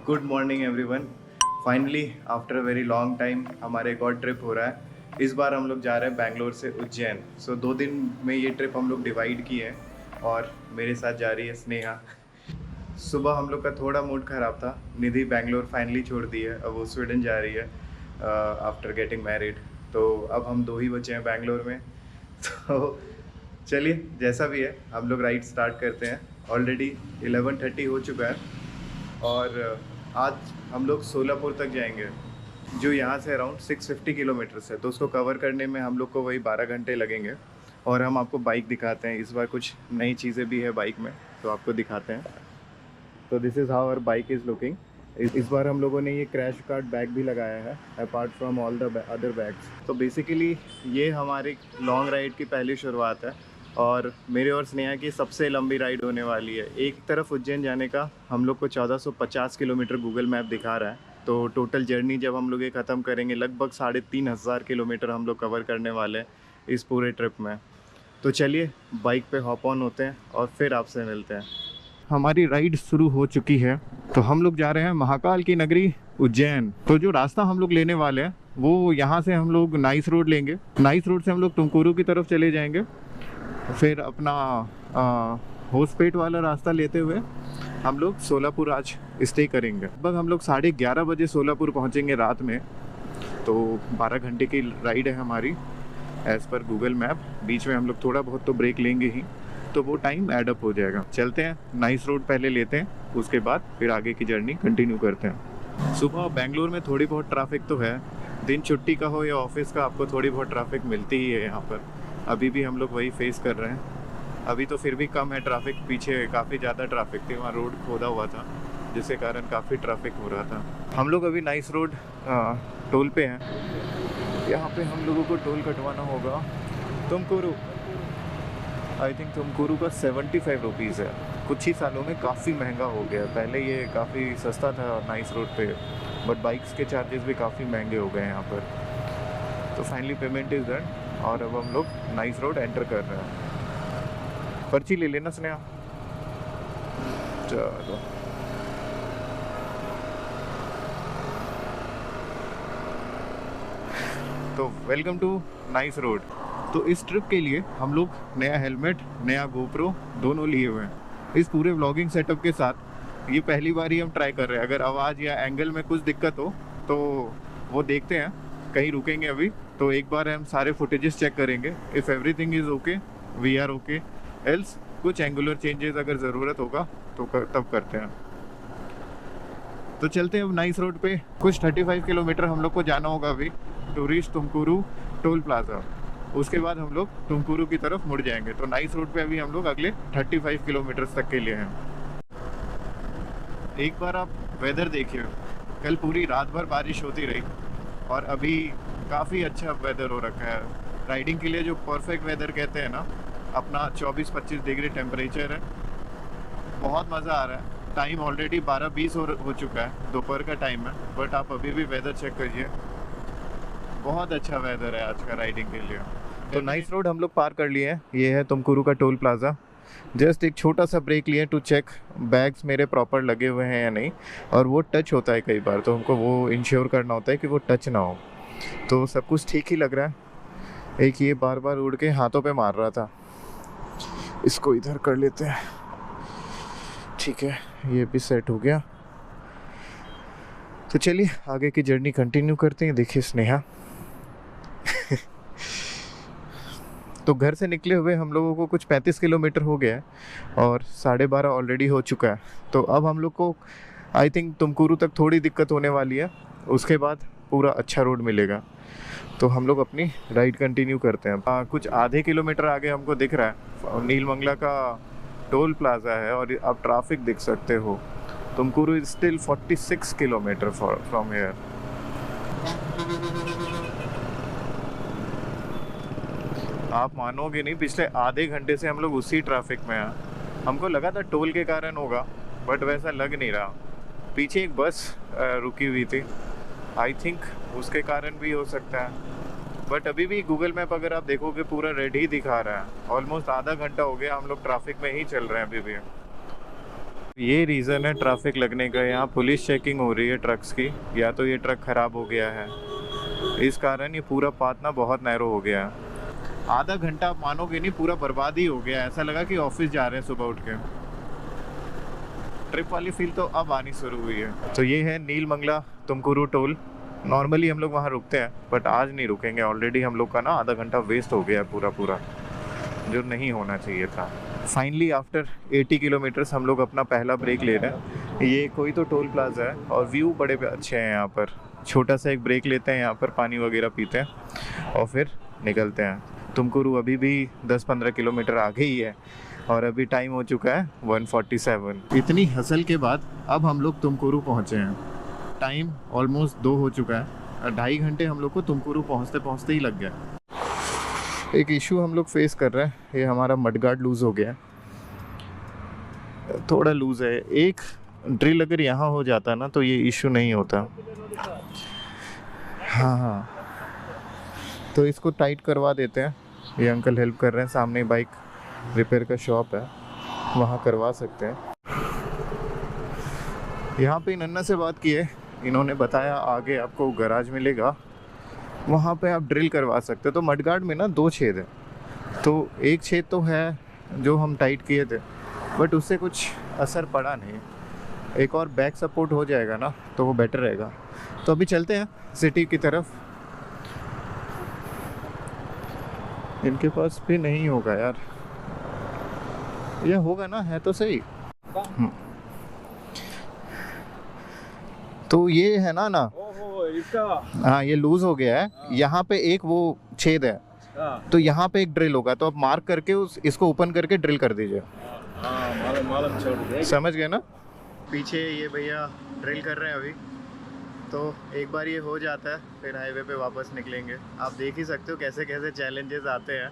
Good morning everyone. Finally after a very long time हमारा एक और ट्रिप हो रहा है। इस बार हम लोग जा रहे हैं बैंगलोर से उज्जैन। सो 2 दिन में ये ट्रिप हम लोग डिवाइड किए हैं और मेरे साथ जा रही है स्नेहा। सुबह हम लोग का थोड़ा मूड ख़राब था। निधि बैंगलोर फाइनली छोड़ दी है, अब वो स्वीडन जा रही है आफ्टर गेटिंग मैरिड। तो अब हम दो ही बचे हैं बैंगलोर में। तो चलिए, जैसा भी है हम लोग राइड स्टार्ट करते हैं। ऑलरेडी 11:30 हो चुका है और आज हम लोग सोलापुर तक जाएंगे, जो यहाँ से अराउंड 650 किलोमीटर्स है। तो उसको कवर करने में हम लोग को वही 12 घंटे लगेंगे। और हम आपको बाइक दिखाते हैं, इस बार कुछ नई चीज़ें भी है बाइक में, तो आपको दिखाते हैं। तो this is how our bike is looking. इस बार हम लोगों ने ये क्रैश कार्ड बैग भी लगाया है apart from all the other bags. तो बेसिकली ये हमारी लॉन्ग राइड की पहली शुरुआत है और मेरे और स्नेहा की सबसे लंबी राइड होने वाली है। एक तरफ उज्जैन जाने का हम लोग को 1450 किलोमीटर गूगल मैप दिखा रहा है। तो टोटल जर्नी जब हम लोग ये ख़त्म करेंगे, लगभग 3500 किलोमीटर हम लोग कवर करने वाले हैं इस पूरे ट्रिप में। तो चलिए बाइक पे हॉप ऑन होते हैं और फिर आपसे मिलते हैं। हमारी राइड शुरू हो चुकी है। तो हम लोग जा रहे हैं महाकाल की नगरी उज्जैन। तो जो रास्ता हम लोग लेने वाले हैं वो यहाँ से हम लोग नाइस रोड लेंगे। नाइस रोड से हम लोग तुमकुरू की तरफ चले जाएंगे, फिर अपना होसपेट वाला रास्ता लेते हुए हम लोग सोलापुर आज स्टे करेंगे। लगभग हम लोग 11:30 बजे सोलापुर पहुँचेंगे रात में। तो 12 घंटे की राइड है हमारी एज़ पर गूगल मैप। बीच में हम लोग थोड़ा बहुत तो ब्रेक लेंगे ही, तो वो टाइम ऐड अप हो जाएगा। चलते हैं, नाइस रोड पहले लेते हैं, उसके बाद फिर आगे की जर्नी कंटिन्यू करते हैं। सुबह बेंगलुरु में थोड़ी बहुत ट्रैफिक तो है, दिन छुट्टी का हो या ऑफिस का, आपको थोड़ी बहुत ट्रैफिक मिलती ही है यहाँ पर। अभी भी हम लोग वही फेस कर रहे हैं। अभी तो फिर भी कम है ट्रैफिक, पीछे काफ़ी ज़्यादा ट्रैफिक थी, वहाँ रोड खोदा हुआ था जिसके कारण काफ़ी ट्रैफिक हो रहा था। हम लोग अभी नाइस रोड टोल पे हैं। यहाँ पे हम लोगों को टोल कटवाना होगा तुमकुरू। आई थिंक तुमकुरू का 75 रुपीज़ है। कुछ ही सालों में काफ़ी महंगा हो गया। पहले ये काफ़ी सस्ता था नाइस रोड पे, बट बाइक्स के चार्जेस भी काफ़ी महंगे हो गए यहाँ पर। तो फाइनली पेमेंट इज़ डन और अब हम लोग नाइस रोड एंटर कर रहे हैं। पर्ची ले लेना स्नेहा। चलो, तो वेलकम टू नाइस रोड। तो इस ट्रिप के लिए हम लोग नया हेलमेट, नया गोप्रो दोनों लिए हुए हैं। इस पूरे व्लॉगिंग सेटअप के साथ ये पहली बार ही हम ट्राई कर रहे हैं। अगर आवाज़ या एंगल में कुछ दिक्कत हो तो वो देखते हैं, कहीं रुकेंगे अभी तो एक बार हम सारे फुटेजेस चेक करेंगे। If everything is okay we are okay, else कुछ एंगुलर चेंजेस अगर ज़रूरत होगा तो तब करते हैं। तो चलते हैं अब नाइस रोड पे। कुछ 35 किलोमीटर हम लोग को जाना होगा अभी to reach Tumakuru toll plaza. उसके बाद हम लोग तुमकुरू की तरफ मुड़ जाएंगे। तो नाइस रोड पे अभी हम लोग अगले 35 किलोमीटर तक के लिए हैं। एक बार आप वेदर देखिए, कल पूरी रात भर बारिश होती रही और अभी काफ़ी अच्छा वेदर हो रखा है। राइडिंग के लिए जो परफेक्ट वेदर कहते हैं ना, अपना 24-25 डिग्री टेम्परेचर है। बहुत मज़ा आ रहा है। टाइम ऑलरेडी 12:20 हो चुका है, दोपहर का टाइम है, बट आप अभी भी वेदर चेक करिए। बहुत अच्छा वेदर है आज का राइडिंग के लिए। तो नाइस रोड हम लोग पार कर लिए हैं। ये है तुमकुरू का टोल प्लाज़ा। जस्ट एक छोटा सा ब्रेक लिए टू चेक बैग्स मेरे प्रॉपर लगे हुए हैं या नहीं, और वो टच होता है कई बार, तो हमको वो इंश्योर करना होता है कि वो टच ना हो। तो सब कुछ ठीक ही लग रहा है। एक ये बार बार उड़ के हाथों पे मार रहा था, इसको इधर कर लेते हैं। ठीक है, ये भी सेट हो गया। तो चलिए आगे की जर्नी कंटिन्यू करते हैं। देखिए स्नेहा तो घर से निकले हुए हम लोगों को कुछ 35 किलोमीटर हो गया है और 12:30 ऑलरेडी हो चुका है। तो अब हम लोग को आई थिंक तुमकुरू तक थोड़ी दिक्कत होने वाली है, उसके बाद पूरा अच्छा रोड मिलेगा। तो हम लोग अपनी राइड कंटिन्यू करते हैं। कुछ आधे किलोमीटर आगे हमको दिख रहा है नीलमंगला का टोल प्लाज़ा है और आप ट्रैफिक देख सकते हो। Tumakuru is still 46 kilometre from here. आप मानोगे नहीं, पिछले आधे घंटे से हम लोग उसी ट्रैफिक में हैं। हमको लगा था टोल के कारण होगा, बट वैसा लग नहीं रहा। पीछे एक बस रुकी हुई थी, आई थिंक उसके कारण भी हो सकता है। बट अभी भी गूगल मैप अगर आप देखोगे पूरा रेड ही दिखा रहा है। ऑलमोस्ट आधा घंटा हो गया हम लोग ट्रैफिक में ही चल रहे हैं अभी भी। ये रीज़न है ट्रैफिक लगने का। यहाँ पुलिस चेकिंग हो रही है ट्रक्स की, या तो ये ट्रक ख़राब हो गया है, इस कारण ये पूरा पाथ ना बहुत नैरो हो गया है। आधा घंटा आप मानोगे नहीं, पूरा बर्बाद ही हो गया। ऐसा लगा कि ऑफिस जा रहे हैं सुबह उठ के। ट्रिप वाली फील तो अब आनी शुरू हुई है। तो ये है नीलमंगला तुमकुरू टोल। नॉर्मली हम लोग वहाँ रुकते हैं, बट आज नहीं रुकेंगे। ऑलरेडी हम लोग का ना आधा घंटा वेस्ट हो गया है पूरा, जो नहीं होना चाहिए था। फाइनली आफ्टर 80 किलोमीटर्स हम लोग अपना पहला ब्रेक ले रहे हैं। ये कोई तो टोल प्लाजा है और व्यू बड़े अच्छे हैं यहाँ पर। छोटा सा एक ब्रेक लेते हैं यहाँ पर, पानी वगैरह पीते हैं और फिर निकलते हैं। तुमकुरू अभी भी 10-15 किलोमीटर आगे ही है और अभी टाइम हो चुका है 1:47। इतनी हसल के बाद अब हम लोग तुमकुरू पहुँचे हैं। टाइम ऑलमोस्ट 2 हो चुका है। 2.5 घंटे हम लोग को तुमकुरू पहुँचते ही लग गया। एक इशू हम लोग फेस कर रहे हैं, ये हमारा मडगार्ड लूज़ हो गया है, थोड़ा लूज़ है। एक ड्रिल अगर यहाँ हो जाता ना तो ये इशू नहीं होता। हाँ, तो इसको टाइट करवा देते हैं। ये अंकल हेल्प कर रहे हैं, सामने बाइक रिपेयर का शॉप है, वहाँ करवा सकते हैं। यहाँ पे नन्ना से बात की है, इन्होंने बताया आगे आपको गराज मिलेगा, वहाँ पे आप ड्रिल करवा सकते हो। तो मडगार्ड में ना 2 छेद है, तो एक छेद तो है जो हम टाइट किए थे, बट उससे कुछ असर पड़ा नहीं। एक और बैक सपोर्ट हो जाएगा ना तो वो बेटर रहेगा। तो अभी चलते हैं सिटी की तरफ। इनके पास भी नहीं होगा यार, ये होगा ना, है तो सही। तो ये है ना हाँ, ये लूज हो गया है। यहाँ पे एक वो छेद है, तो यहाँ पे एक ड्रिल होगा, तो आप मार्क करके इसको ओपन करके ड्रिल कर दीजिए। समझ गए ना। पीछे ये भैया ड्रिल कर रहे हैं अभी, तो एक बार ये हो जाता है फिर हाईवे पे वापस निकलेंगे। आप देख ही सकते हो कैसे कैसे चैलेंजेस आते हैं।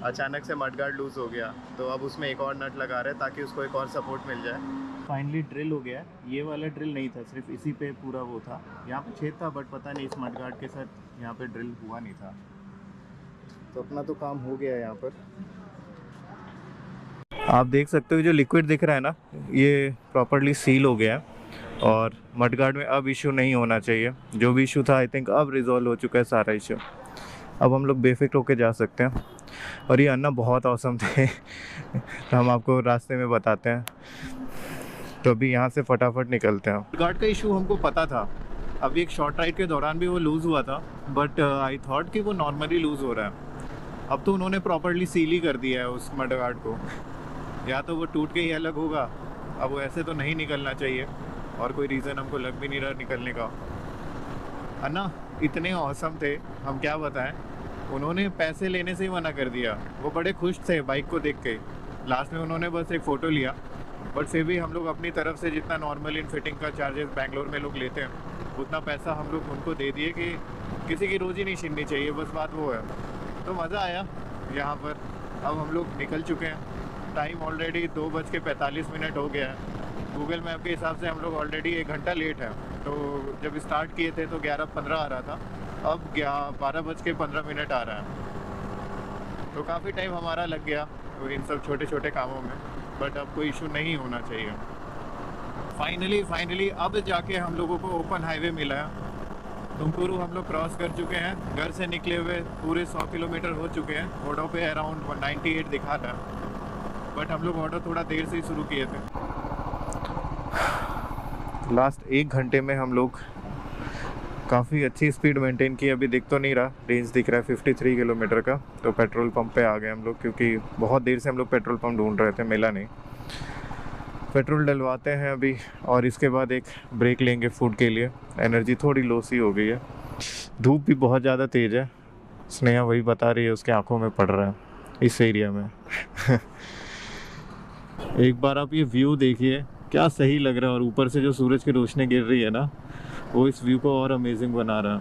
अचानक से मडगार्ड लूज हो गया, तो अब उसमें एक और नट लगा रहे हैं ताकि उसको एक और सपोर्ट मिल जाए। फाइनली ड्रिल हो गया। ये वाला ड्रिल नहीं था, सिर्फ इसी पे पूरा वो था। यहाँ पे छेद था, बट पता नहीं इस मडगार्ड के साथ यहाँ पे ड्रिल हुआ नहीं था। तो अपना तो काम हो गया है यहाँ पर। आप देख सकते हो जो लिक्विड दिख रहा है ना, ये प्रॉपर्ली सील हो गया है और मडगार्ड में अब इशू नहीं होना चाहिए। जो भी इशू था आई थिंक अब रिजॉल्व हो चुका है सारा इशू। अब हम लोग बेफिक्र होकर जा सकते हैं। और ये अन्ना बहुत औसम थे तो हम आपको रास्ते में बताते हैं। तो अभी यहाँ से फटाफट निकलते हैं। मडगार्ड का इशू हमको पता था, अभी एक शॉर्ट राइड के दौरान भी वो लूज़ हुआ था, बट आई थॉट कि वो नॉर्मली लूज़ हो रहा है। अब तो उन्होंने प्रॉपर्ली सील ही कर दिया है उस मडगार्ड को, या तो वो टूट के ही अलग होगा। अब वो ऐसे तो नहीं निकलना चाहिए, और कोई रीज़न हमको लग भी नहीं रहा निकलने का। अन्ना इतने औसम थे, हम क्या बताएं। उन्होंने पैसे लेने से ही मना कर दिया। वो बड़े खुश थे बाइक को देख के। लास्ट में उन्होंने बस एक फ़ोटो लिया, बट फिर भी हम लोग अपनी तरफ से जितना नॉर्मल इन फिटिंग का चार्जेस बैंगलोर में लोग लेते हैं, उतना पैसा हम लोग उनको दे दिए कि किसी की रोज़ी नहीं छीननी चाहिए, बस बात वो है। तो मज़ा आया यहाँ पर। अब हम लोग निकल चुके हैं। टाइम ऑलरेडी 2:45 हो गया है। गूगल मैप के हिसाब से हम लोग ऑलरेडी 1 घंटा लेट है। तो जब स्टार्ट किए थे तो 11:15 आ रहा था, अब 12:15 आ रहा है। तो काफ़ी टाइम हमारा लग गया इन सब छोटे छोटे कामों में, बट अब कोई इशू नहीं होना चाहिए। फाइनली अब जाके हम लोगों को ओपन हाईवे मिला है। तुमकुरू हम लोग क्रॉस कर चुके हैं। घर से निकले हुए पूरे 100 किलोमीटर हो चुके हैं। ऑटो पे अराउंड 198 दिखा था, बट हम लोग ऑटो थोड़ा देर से ही शुरू किए थे। लास्ट 1 घंटे में हम लोग काफ़ी अच्छी स्पीड मेंटेन की। अभी दिख तो नहीं रहा, रेंज दिख रहा है 53 किलोमीटर का। तो पेट्रोल पंप पे आ गए हम लोग, क्योंकि बहुत देर से हम लोग पेट्रोल पंप ढूंढ रहे थे, मिला नहीं। पेट्रोल डलवाते हैं अभी, और इसके बाद एक ब्रेक लेंगे फूड के लिए। एनर्जी थोड़ी लो सी हो गई है। धूप भी बहुत ज़्यादा तेज़ है। स्नेहा वही बता रही है, उसके आंखों में पड़ रहा है इस एरिया में एक बार आप ये व्यू देखिए, क्या सही लग रहा है। और ऊपर से जो सूरज की रोशनी गिर रही है ना, वो इस व्यू को और अमेजिंग बना रहा है।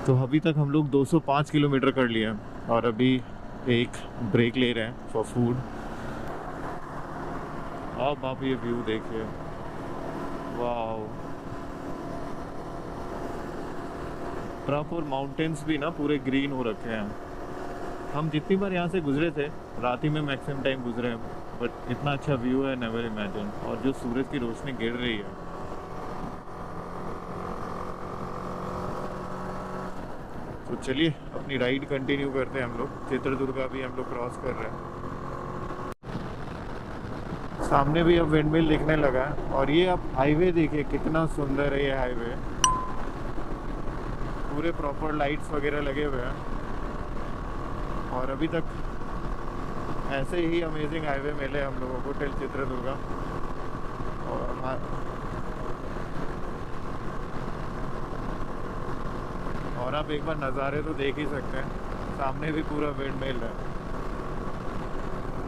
तो अभी तक हम लोग 205 किलोमीटर कर लिए हैं और अभी एक ब्रेक ले रहे हैं फॉर फूड। अब आप ये व्यू देखिए, वाह। प्रॉपर माउंटेन्स भी ना पूरे ग्रीन हो रखे हैं। हम जितनी बार यहाँ से गुजरे थे, रात ही में मैक्सिमम टाइम गुजरे हैं, बट इतना अच्छा व्यू है, नेवर इमेजिन। और जो सूरज की रोशनी गिर रही है, तो चलिए अपनी राइड कंटिन्यू करते हैं। हम लोग चित्रदुर्गा भी हम लोग क्रॉस कर रहे हैं। सामने भी अब विंडमिल दिखने लगा है। और ये अब हाईवे देखिए कितना सुंदर है। ये हाईवे पूरे प्रॉपर लाइट्स वगैरह लगे हुए हैं। और अभी तक ऐसे ही अमेजिंग हाईवे मिले हम लोगों को टिल चित्रदुर्गा। और हाँ, और आप एक बार नज़ारे तो देख ही सकते हैं। सामने भी पूरा विंडमिल है।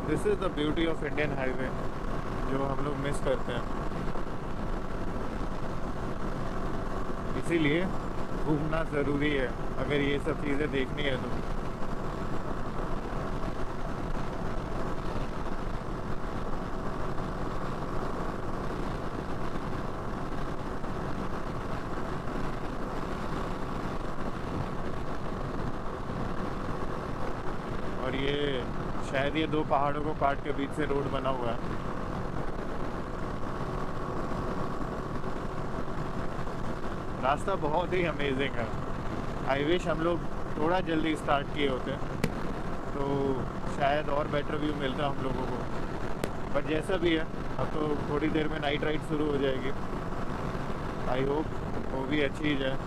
This is the beauty of Indian highway, जो हम लोग मिस करते हैं। इसीलिए घूमना ज़रूरी है अगर ये सब चीज़ें देखनी है तो। और ये शायद ये दो पहाड़ों को काट के बीच से रोड बना हुआ है। रास्ता बहुत ही अमेजिंग है। आई विश हम लोग थोड़ा जल्दी स्टार्ट किए होते तो शायद और बेटर व्यू मिलता हम लोगों को। बट जैसा भी है, अब तो थोड़ी देर में नाइट राइड शुरू हो जाएगी। आई होप वो भी अच्छी ही जाए।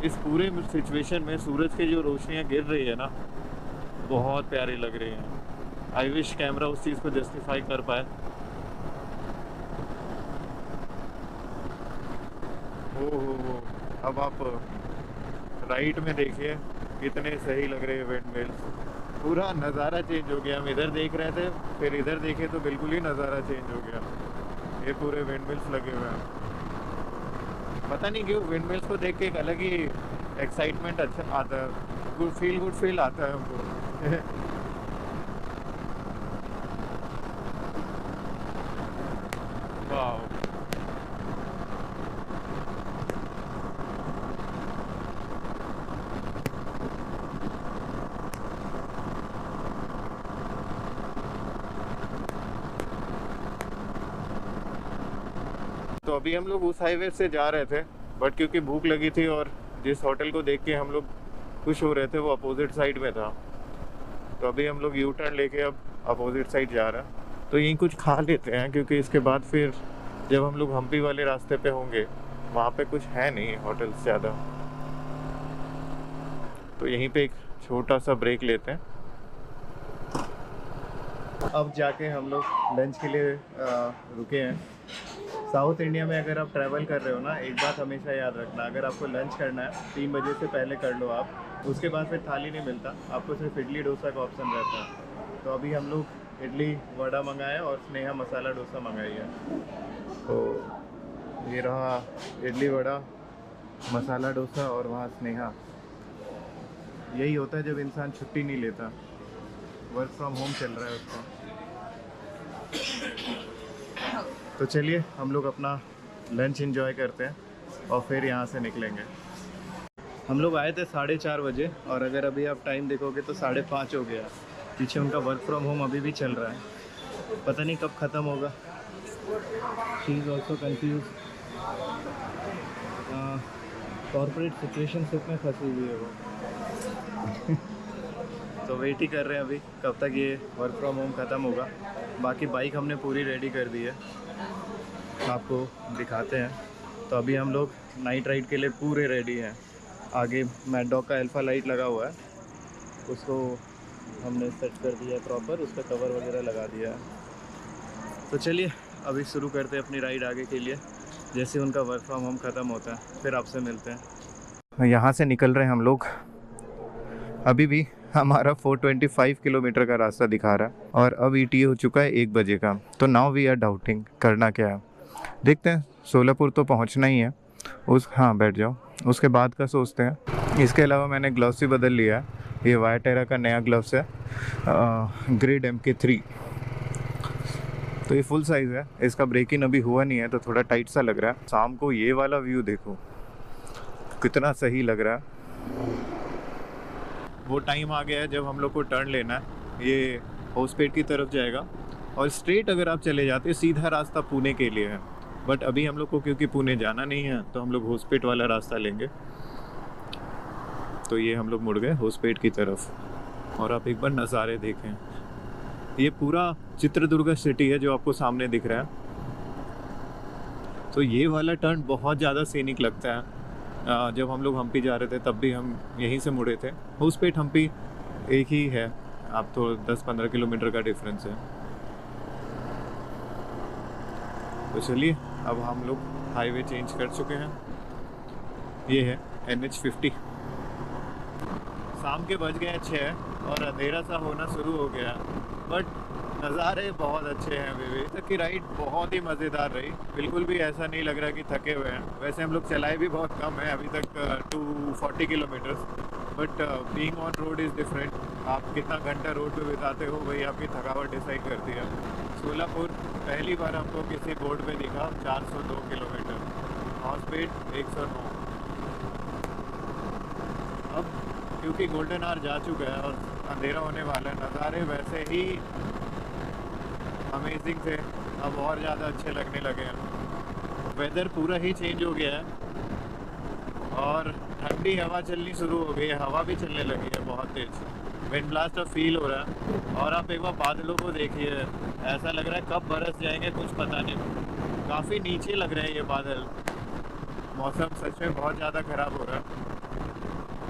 इस पूरे सिचुएशन में सूरज की जो रोशनियाँ गिर रही है ना, बहुत प्यारी लग रही हैं। आई विश कैमरा उस चीज़ को जस्टिफाई कर पाए। हो अब आप राइट में देखिए कितने सही लग रहे हैं विंडमिल्स। पूरा नज़ारा चेंज हो गया। हम इधर देख रहे थे, फिर इधर देखे तो बिल्कुल ही नज़ारा चेंज हो गया। ये पूरे विंडमिल्स लगे हुए हैं। पता नहीं क्यों विंडमिल्स को देख के एक अलग ही एक्साइटमेंट अच्छा आता है। गुड फील आता है हमको। वाह। तो अभी हम लोग उस हाईवे से जा रहे थे, बट क्योंकि भूख लगी थी और जिस होटल को देख के हम लोग खुश हो रहे थे वो अपोजिट साइड में था, तो अभी हम लोग यू टर्न लेके अब अपोजिट साइड जा रहे हैं। तो यहीं कुछ खा लेते हैं, क्योंकि इसके बाद फिर जब हम लोग हम्पी वाले रास्ते पे होंगे वहाँ पे कुछ है नहीं होटल्स ज़्यादा। तो यहीं पे एक छोटा सा ब्रेक लेते हैं। अब जाके हम लोग लंच के लिए रुके हैं। साउथ इंडिया में अगर आप ट्रैवल कर रहे हो ना, एक बात हमेशा याद रखना, अगर आपको लंच करना है 3 बजे से पहले कर लो आप। उसके बाद फिर थाली नहीं मिलता आपको, सिर्फ इडली डोसा का ऑप्शन रहता है। तो अभी हम लोग इडली वड़ा मंगाए और स्नेहा मसाला डोसा मंगाई है। तो ये रहा इडली वड़ा, मसाला डोसा और वहाँ स्नेहा। यही होता है जब इंसान छुट्टी नहीं लेता, वर्क फ्रॉम होम चल रहा है उसका। तो चलिए हम लोग अपना लंच एंजॉय करते हैं और फिर यहाँ से निकलेंगे। हम लोग आए थे 4:30 बजे, और अगर अभी आप टाइम देखोगे तो 5:30 हो गया। पीछे उनका वर्क फ्रॉम होम अभी भी चल रहा है, पता नहीं कब ख़त्म होगा। She is also confuse. Corporate situationship में फंसी हुई है वो। तो वेट ही कर रहे हैं अभी कब तक ये वर्क फ्रॉम होम ख़त्म होगा। बाकी बाइक हमने पूरी रेडी कर दी है, आपको दिखाते हैं। तो अभी हम लोग नाइट राइड के लिए पूरे रेडी हैं। आगे मैड डॉग का अल्फ़ा लाइट लगा हुआ है, उसको हमने सेट कर दिया है प्रॉपर, उस पर कवर वगैरह लगा दिया है। तो चलिए अभी शुरू करते हैं अपनी राइड आगे के लिए। जैसे उनका वर्क फ्रॉम होम ख़त्म होता है फिर आपसे मिलते हैं। यहाँ से निकल रहे हैं हम लोग। अभी भी हमारा 425 किलोमीटर का रास्ता दिखा रहा है और अब ETA हो चुका है 1 बजे का। तो नाउ वी आर डाउटिंग करना क्या है। देखते हैं, सोलापुर तो पहुंचना ही है। हाँ बैठ जाओ, उसके बाद का सोचते हैं। इसके अलावा मैंने ग्लव्स भी बदल लिया है, ये वायटेरा का नया ग्लव्स है, ग्रेड MK3। तो ये फुल साइज़ है, इसका ब्रेक इन अभी हुआ नहीं है तो थोड़ा टाइट सा लग रहा है। शाम को ये वाला व्यू देखो कितना सही लग रहा है। वो टाइम आ गया है जब हम लोग को टर्न लेना है, ये होसपेट की तरफ जाएगा और स्ट्रेट अगर आप चले जाते हैं सीधा रास्ता पुणे के लिए है। बट अभी हम लोग को क्योंकि पुणे जाना नहीं है तो हम लोग होसपेट वाला रास्ता लेंगे। तो ये हम लोग मुड़ गए होसपेट की तरफ और आप एक बार नज़ारे देखें। ये पूरा चित्रदुर्ग सिटी है जो आपको सामने दिख रहा है। तो ये वाला टर्न बहुत ज़्यादा सीनिक लगता है। जब हम लोग हम्पी जा रहे थे तब भी हम यहीं से मुड़े थे। होसपेट हम्पी एक ही है, आप तो 10-15 किलोमीटर का डिफरेंस है। तो चलिए अब हम लोग हाईवे चेंज कर चुके हैं, ये है NH50। शाम के बज गए 6 और अंधेरा सा होना शुरू हो गया, बट नज़ारे बहुत अच्छे हैं। अभी तक की राइड बहुत ही मज़ेदार रही, बिल्कुल भी ऐसा नहीं लग रहा कि थके हुए हैं। वैसे हम लोग चलाए भी बहुत कम है अभी तक, 240 kilometres, but being on road is different. आप कितना घंटा रोड पे बिताते हो वही आपकी थकावट डिसाइड करती है। सोलापुर पहली बार हमको किसी बोर्ड पे दिखा 402 किलोमीटर, और स्पीड 109। अब क्योंकि गोल्डन आवर जा चुका है और अंधेरा होने वाला है, नज़ारे वैसे ही अमेजिंग थे, अब और ज़्यादा अच्छे लगने लगे हैं। वेदर पूरा ही चेंज हो गया है और ठंडी हवा चलनी शुरू हो गई है, हवा भी चलने लगी है बहुत तेज़। विंड ब्लास्ट अब फील हो रहा है। और आप एक बार बादलों को देखिए, ऐसा लग रहा है कब बरस जाएंगे कुछ पता नहीं। काफ़ी नीचे लग रहे हैं ये बादल। मौसम सच में बहुत ज़्यादा ख़राब हो रहा है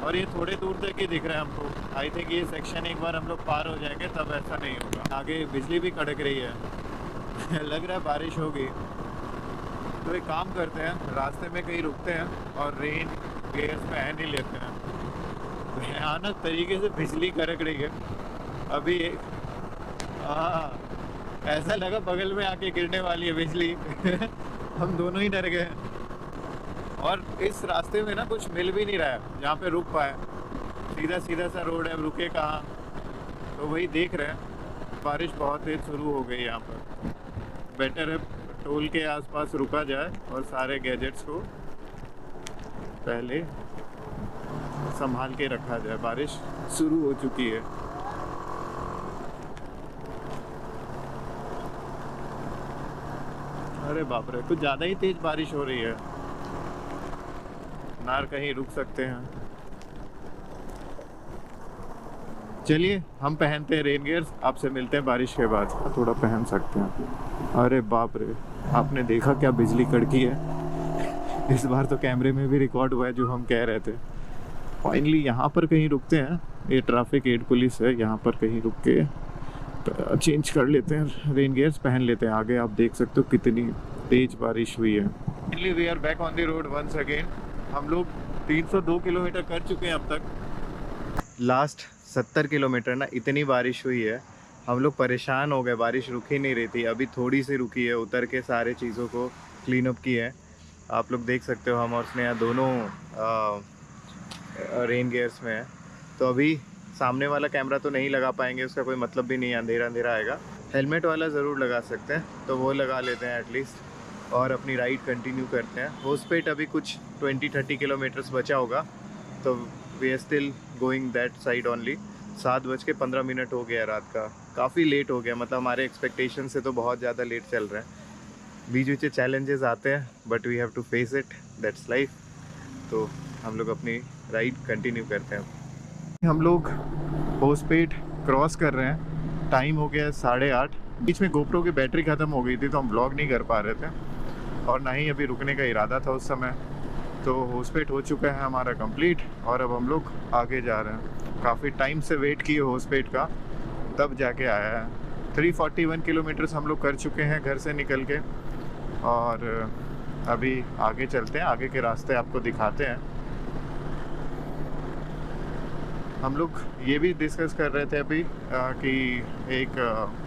और ये थोड़े दूर तक ही दिख रहा है हमको। आई थिंक ये सेक्शन एक बार हम लोग पार हो जाएंगे तब ऐसा नहीं होगा। आगे बिजली भी कड़क रही है लग रहा है बारिश होगी। तो एक काम करते हैं, रास्ते में कहीं रुकते हैं और रेन गेयर्स पहन ही लेते हैं। भयानक तरीके से बिजली कड़क रही है अभी। ऐसा लगा बगल में आके गिरने वाली है बिजली हम दोनों ही डर गए। और इस रास्ते में ना कुछ मिल भी नहीं रहा है जहाँ पे रुक पाए। सीधा सीधा सा रोड है, रुके कहाँ, तो वही देख रहे हैं। बारिश बहुत तेज शुरू हो गई यहाँ पर। बेटर है टोल के आसपास रुका जाए और सारे गैजेट्स को पहले संभाल के रखा जाए। बारिश शुरू हो चुकी है। अरे बाप रे, कुछ ज़्यादा ही तेज बारिश हो रही है, नार कहीं रुक सकते हैं। चलिए हम पहनते हैं रेन गियर्स, आपसे मिलते हैं बारिश के बाद। थोड़ा पहन सकते हैं। अरे बाप रे, आपने देखा क्या बिजली कड़की है। इस बार तो कैमरे में भी रिकॉर्ड हुआ है जो हम कह रहे थे। फाइनली यहाँ पर कहीं रुकते हैं, ये ट्रैफिक एड पुलिस है, यहाँ पर कहीं रुक के चेंज कर लेते हैं, रेन गियर्स पहन लेते हैं। आगे आप देख सकते हो कितनी तेज बारिश हुई है। Finally we are back on the road once again. हम लोग 302 किलोमीटर कर चुके हैं अब तक। लास्ट 70 किलोमीटर ना इतनी बारिश हुई है, हम लोग परेशान हो गए, बारिश रुक ही नहीं रही थी। अभी थोड़ी सी रुकी है, उतर के सारे चीज़ों को क्लीन अप किए हैं। आप लोग देख सकते हो हम और स्नेहा दोनों रेन गियर्स में है। तो अभी सामने वाला कैमरा तो नहीं लगा पाएंगे, उसका कोई मतलब भी नहीं है, अंधेरा अंधेरा आएगा। हेलमेट वाला ज़रूर लगा सकते हैं, तो वो लगा लेते हैं एटलीस्ट और अपनी राइड कंटिन्यू करते हैं। होसपेट अभी कुछ 20-30 किलोमीटर्स बचा होगा, तो we are still going that side only. 7:15 हो गया रात का, काफ़ी लेट हो गया, मतलब हमारे एक्सपेक्टेशन से तो बहुत ज़्यादा लेट चल रहे हैं। बीच बीच चैलेंजेस आते हैं but we have to face it, that's life. तो हम लोग अपनी राइड कंटिन्यू करते हैं। हम लोग होसपेट क्रॉस कर रहे हैं, टाइम हो गया 8:30। बीच में गोप्रो की बैटरी ख़त्म हो गई थी तो हम ब्लॉग नहीं कर पा रहे थे और ना ही अभी रुकने का इरादा था उस समय। तो होसपेट हो चुका है हमारा कंप्लीट और अब हम लोग आगे जा रहे हैं। काफ़ी टाइम से वेट किए होसपेट का, तब जाके आया है। 341 किलोमीटर्स हम लोग कर चुके हैं घर से निकल के और अभी आगे चलते हैं, आगे के रास्ते आपको दिखाते हैं। हम लोग ये भी डिस्कस कर रहे थे अभी कि एक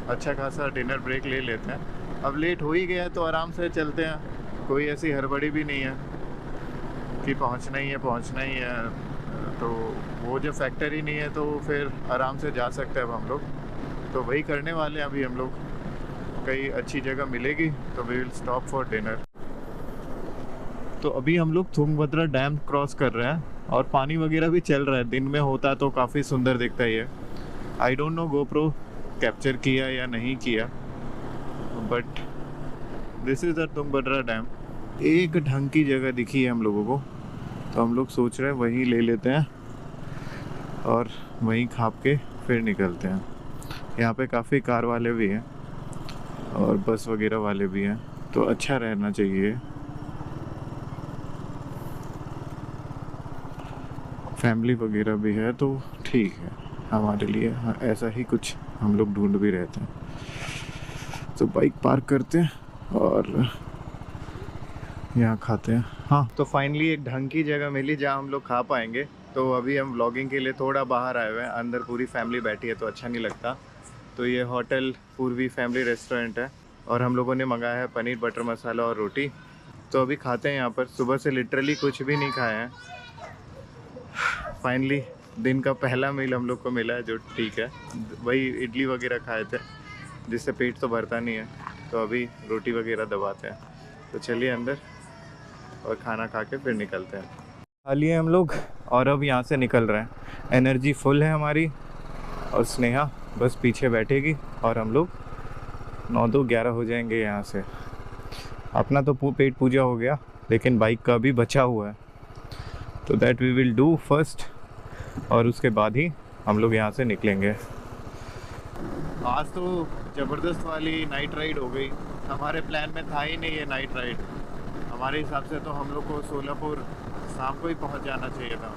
अच्छा खासा डिनर ब्रेक ले लेते हैं। अब लेट हो ही गया तो आराम से चलते हैं, कोई ऐसी हड़बड़ी भी नहीं है कि पहुंचना ही है, तो वो जो फैक्टर ही नहीं है तो फिर आराम से जा सकते हैं अब हम लोग। तो वही करने वाले हैं अभी हम लोग। कहीं अच्छी जगह मिलेगी तो we will stop for dinner. तो अभी हम लोग तुंगभद्रा डैम क्रॉस कर रहे हैं और पानी वगैरह भी चल रहा है। दिन में होता तो काफ़ी सुंदर दिखता है ये। I don't know GoPro capture किया या नहीं किया, but this is the Tungabhadra dam. एक ढंग की जगह दिखी है हम लोगों को, तो हम लोग सोच रहे हैं वहीं ले लेते हैं और वहीं खाप के फिर निकलते हैं। यहाँ पे काफ़ी कार वाले भी हैं और बस वगैरह वाले भी हैं, तो अच्छा रहना चाहिए। फैमिली वगैरह भी है तो ठीक है हमारे लिए। हाँ, ऐसा ही कुछ हम लोग ढूंढ भी रहते हैं। तो बाइक पार्क करते हैं और यहाँ खाते हैं। हाँ, तो फाइनली एक ढंग की जगह मिली जहाँ हम लोग खा पाएंगे। तो अभी हम व्लॉगिंग के लिए थोड़ा बाहर आए हुए हैं, अंदर पूरी फैमिली बैठी है तो अच्छा नहीं लगता। तो ये होटल पूर्वी फैमिली रेस्टोरेंट है और हम लोगों ने मंगाया है पनीर बटर मसाला और रोटी। तो अभी खाते हैं यहाँ पर। सुबह से लिटरली कुछ भी नहीं खाए हैं। फाइनली दिन का पहला मील हम लोग को मिला है, जो ठीक है। वही इडली वगैरह खाए थे जिससे पेट तो भरता नहीं है, तो अभी रोटी वगैरह दबाते हैं। तो चलिए अंदर और खाना खा के फिर निकलते हैं। खा लिए हम लोग और अब यहाँ से निकल रहे हैं। एनर्जी फुल है हमारी और स्नेहा बस पीछे बैठेगी और हम लोग 9-11 हो जाएंगे यहाँ से। अपना तो पेट पूजा हो गया, लेकिन बाइक का भी बचा हुआ है, तो that we will do first और उसके बाद ही हम लोग यहाँ से निकलेंगे। आज तो ज़बरदस्त वाली नाइट राइड हो गई। हमारे प्लान में था ही नहीं ये नाइट राइड। हमारे हिसाब से तो हम लोग को सोलापुर शाम को ही पहुँच जाना चाहिए था।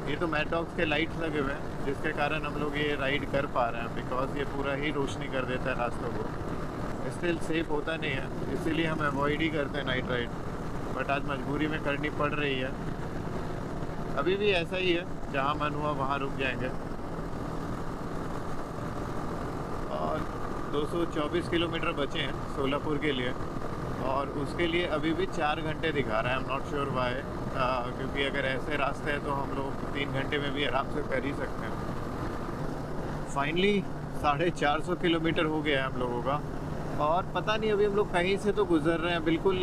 ये तो मैड डॉग्स के लाइट्स लगे हुए हैं जिसके कारण हम लोग ये राइड कर पा रहे हैं, बिकॉज ये पूरा ही रोशनी कर देता है रास्तों को। स्टिल सेफ होता नहीं है, इसीलिए हम अवॉइड ही करते हैं नाइट राइड, बट आज मजबूरी में करनी पड़ रही है। अभी भी ऐसा ही है, जहाँ मन हुआ वहाँ रुक जाएंगे। और 224 किलोमीटर बचे हैं सोलापुर के लिए और उसके लिए अभी भी 4 घंटे दिखा रहा है। I am not sure why, क्योंकि अगर ऐसे रास्ते हैं तो हम लोग 3 घंटे में भी आराम से कर ही सकते हैं। फाइनली 450 किलोमीटर हो गया है हम लोगों का और पता नहीं अभी हम लोग कहीं से तो गुजर रहे हैं। बिल्कुल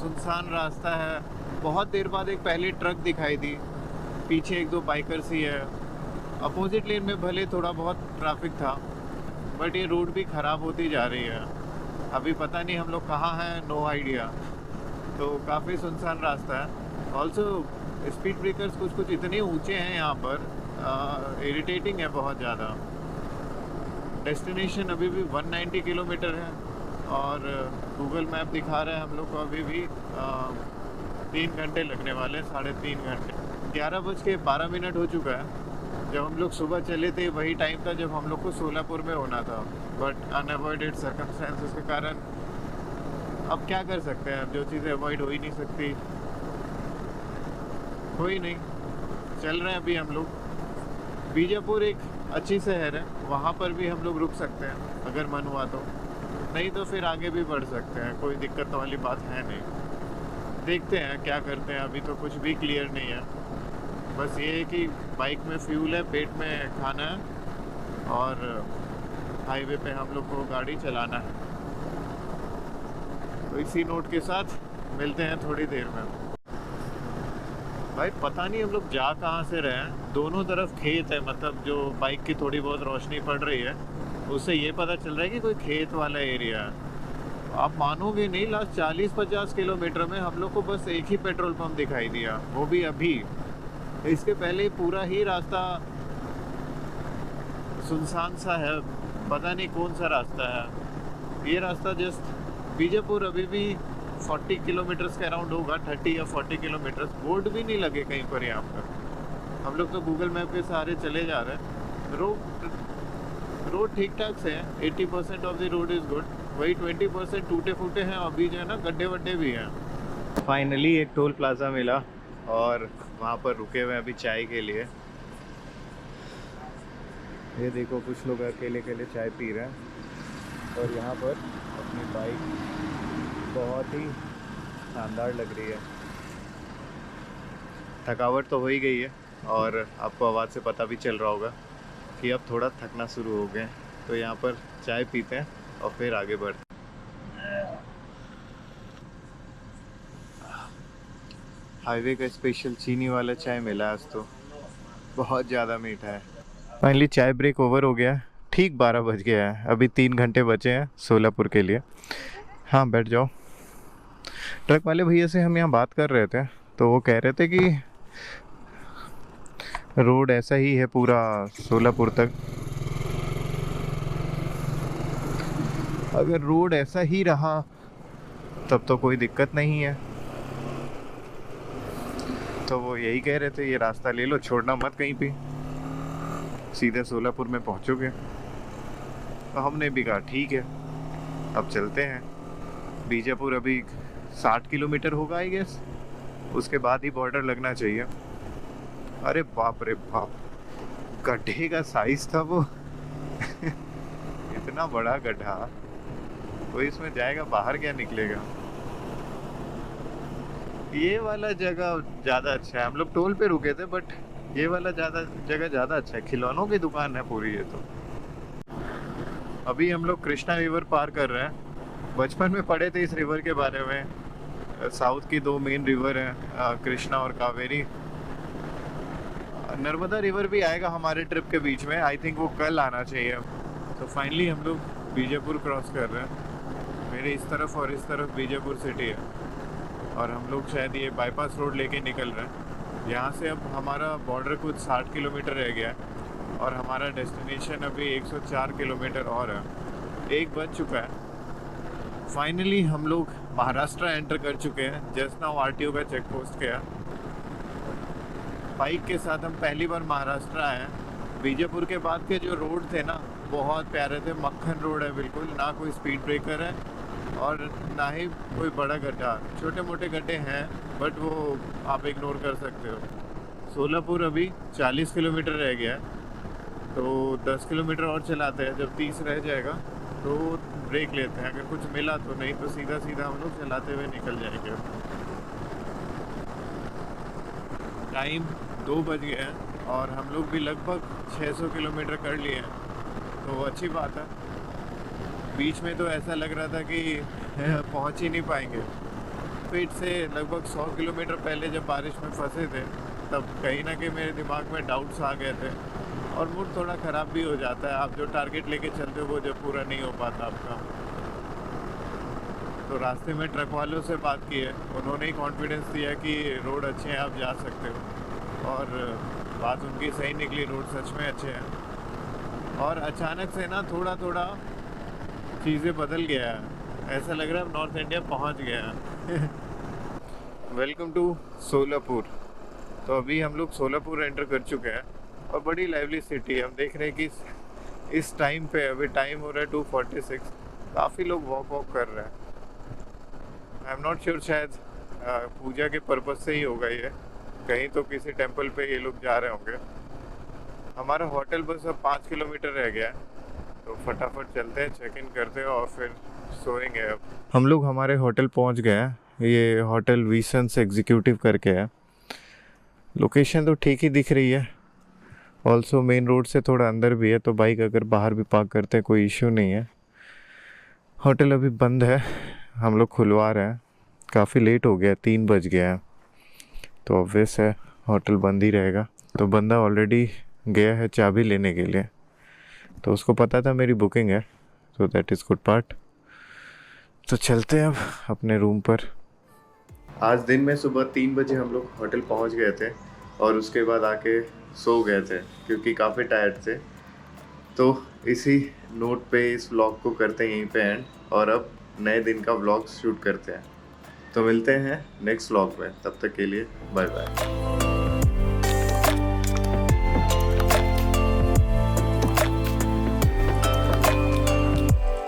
सुनसान रास्ता है। बहुत देर बाद एक पहले ट्रक दिखाई दी, पीछे 1-2 बाइकर्स ही है। अपोजिट लेन में भले थोड़ा बहुत ट्रैफिक था, बट ये रोड भी ख़राब होती जा रही है। अभी पता नहीं हम लोग कहाँ हैं, नो आइडिया। तो काफ़ी सुनसान रास्ता है। ऑल्सो स्पीड ब्रेकर्स कुछ इतने ऊंचे हैं यहाँ पर, इरिटेटिंग है बहुत ज़्यादा। डेस्टिनेशन अभी भी 190 किलोमीटर है और गूगल मैप दिखा रहा है हम लोग को अभी भी 3 घंटे लगने वाले, 3.5 घंटे। 11:12 हो चुका है। जब हम लोग सुबह चले थे वही टाइम था जब हम लोग को सोलापुर में होना था, बट अनअवॉइडेड सर्कमस्टेंसेस के कारण अब क्या कर सकते हैं। अब जो चीज़ें अवॉइड हो ही नहीं सकती, कोई नहीं, चल रहे हैं अभी हम लोग। बीजापुर एक अच्छी शहर है, वहाँ पर भी हम लोग रुक सकते हैं अगर मन हुआ तो, नहीं तो फिर आगे भी बढ़ सकते हैं। कोई दिक्कत वाली बात है नहीं। देखते हैं क्या करते हैं, अभी तो कुछ भी क्लियर नहीं है। बस ये है कि बाइक में फ्यूल है, पेट में खाना है और हाईवे पे हम लोग को गाड़ी चलाना है। तो इसी नोट के साथ मिलते हैं थोड़ी देर में। भाई पता नहीं हम लोग जा कहाँ से रहे हैं, दोनों तरफ खेत है। मतलब जो बाइक की थोड़ी बहुत रोशनी पड़ रही है उससे ये पता चल रहा है कि कोई खेत वाला एरिया है। आप मानोगे नहीं, लास्ट 40-50 किलोमीटर में हम लोग को बस एक ही पेट्रोल पंप दिखाई दिया, वो भी अभी। इसके पहले पूरा ही रास्ता सुनसान सा है, पता नहीं कौन सा रास्ता है ये रास्ता। जस्ट बीजापुर अभी भी 40 किलोमीटर्स के अराउंड होगा, 30 या 40 किलोमीटर्स। बोर्ड भी नहीं लगे कहीं पर यहाँ पर। हम लोग तो गूगल मैप के सहारे चले जा रहे हैं। रोड ठीक ठाक से है, 80% of the road is good. वही 20% टूटे फूटे हैं, अभी जो है ना गड्ढे वड्ढे भी हैं। फाइनली एक टोल प्लाजा मिला और वहाँ पर रुके हुए हैं अभी चाय के लिए। ये देखो कुछ लोग अकेले अकेले चाय पी रहे हैं और यहाँ पर अपनी बाइक बहुत ही शानदार लग रही है। थकावट तो हो ही गई है और आपको आवाज़ से पता भी चल रहा होगा कि अब थोड़ा थकना शुरू हो गए हैं। तो यहाँ पर चाय पीते हैं और फिर आगे बढ़ते हैं। हाईवे का स्पेशल चीनी वाला चाय मिला आज तो, बहुत ज़्यादा मीठा है। फाइनली चाय ब्रेक ओवर हो गया है। ठीक 12 बज गया है, अभी 3 घंटे बचे हैं सोलापुर के लिए। हाँ बैठ जाओ। ट्रक वाले भैया से हम यहाँ बात कर रहे थे तो वो कह रहे थे कि रोड ऐसा ही है पूरा सोलापुर तक। अगर रोड ऐसा ही रहा तब तो कोई दिक्कत नहीं है। तो वो यही कह रहे थे ये रास्ता ले लो, छोड़ना मत कहीं पे, सीधे सोलापुर में पहुंचोगे। तो हमने भी कहा ठीक है अब चलते हैं। बीजापुर अभी 60 किलोमीटर होगा आई गेस, उसके बाद ही बॉर्डर लगना चाहिए। अरे बाप रे बाप, गड्ढे का साइज था वो इतना बड़ा गड्ढा, कोई इसमें जाएगा बाहर क्या निकलेगा। ये वाला जगह ज़्यादा अच्छा है। हम लोग टोल पे रुके थे बट ये वाला जगह ज़्यादा अच्छा है। खिलौनों की दुकान है पूरी ये तो। अभी हम लोग कृष्णा रिवर पार कर रहे हैं। बचपन में पढ़े थे इस रिवर के बारे में। साउथ की 2 मेन रिवर हैं, कृष्णा और कावेरी। नर्मदा रिवर भी आएगा हमारे ट्रिप के बीच में, आई थिंक वो कल आना चाहिए। तो फाइनली हम लोग बीजापुर क्रॉस कर रहे हैं। मेरे इस तरफ और इस तरफ बीजापुर सिटी है और हम लोग शायद ये बाईपास रोड लेके निकल रहे हैं। यहाँ से अब हमारा बॉर्डर कुछ 60 किलोमीटर रह गया है और हमारा डेस्टिनेशन अभी 104 किलोमीटर और है। 1 बज चुका है। फाइनली हम लोग महाराष्ट्र एंटर कर चुके हैं। जस्ट नाउ आरटीओ का चेक पोस्ट गया। बाइक के साथ हम पहली बार महाराष्ट्र आए हैं। बीजापुर के बाद के जो रोड थे ना बहुत प्यारे थे। मक्खन रोड है बिल्कुल, ना कोई स्पीड ब्रेकर है और ना ही कोई बड़ा गड्ढा। छोटे मोटे गड्ढे हैं बट वो आप इग्नोर कर सकते हो। सोलापुर अभी 40 किलोमीटर रह गया है तो 10 किलोमीटर और चलाते हैं। जब 30 रह जाएगा तो ब्रेक लेते हैं, अगर कुछ मिला तो, नहीं तो सीधा सीधा हम लोग चलाते हुए निकल जाएंगे। टाइम 2 बज गए हैं और हम लोग भी लगभग 600 किलोमीटर कर लिए हैं तो अच्छी बात है। बीच में तो ऐसा लग रहा था कि पहुंच ही नहीं पाएंगे। फिर से लगभग 100 किलोमीटर पहले जब बारिश में फंसे थे तब कहीं ना कहीं मेरे दिमाग में डाउट्स आ गए थे और मूड थोड़ा ख़राब भी हो जाता है। आप जो टारगेट लेके चलते हो वो जब पूरा नहीं हो पाता आपका। तो रास्ते में ट्रक वालों से बात की है, उन्होंने ही कॉन्फिडेंस दिया कि रोड अच्छे हैं, आप जा सकते हो। और बात उनकी सही निकली, रोड सच में अच्छे हैं। और अचानक से ना थोड़ा थोड़ा चीज़ें बदल गया है, ऐसा लग रहा है नॉर्थ इंडिया पहुंच गया है। Welcome to Solapur. तो अभी हम लोग सोलापुर एंटर कर चुके हैं और बड़ी लाइवली सिटी है। हम देख रहे हैं कि इस टाइम पे अभी टाइम हो रहा है 2:46, काफ़ी लोग वॉक कर रहे हैं। आई एम नॉट श्योर, शायद पूजा के पर्पज़ से ही होगा ये, कहीं तो किसी टेंपल पे ये लोग जा रहे होंगे। हमारा होटल बस अब 5 किलोमीटर रह गया है तो फटाफट चलते हैं, चेक इन करते हैं और फिर सोएंगे। अब हम लोग हमारे होटल पहुंच गए हैं। ये होटल वीसंस एग्जीक्यूटिव करके है। लोकेशन तो ठीक ही दिख रही है, ऑल्सो मेन रोड से थोड़ा अंदर भी है तो बाइक अगर बाहर भी पार्क करते हैं कोई इश्यू नहीं है। होटल अभी बंद है, हम लोग खुलवा रहे हैं। काफ़ी लेट हो गया, 3 बज गया है तो ऑब्वियस है होटल बंद ही रहेगा। तो बंदा ऑलरेडी गया है चाबी लेने के लिए, तो उसको पता था मेरी बुकिंग है, तो दैट इज़ गुड पार्ट। तो चलते हैं अब अपने रूम पर। आज दिन में सुबह 3 बजे हम लोग होटल पहुंच गए थे और उसके बाद आके सो गए थे क्योंकि काफ़ी टायर्ड थे। तो इसी नोट पे इस व्लॉग को करते हैं यहीं पे एंड, और अब नए दिन का व्लॉग शूट करते हैं। तो मिलते हैं नेक्स्ट व्लॉग में, तब तक के लिए बाय बाय।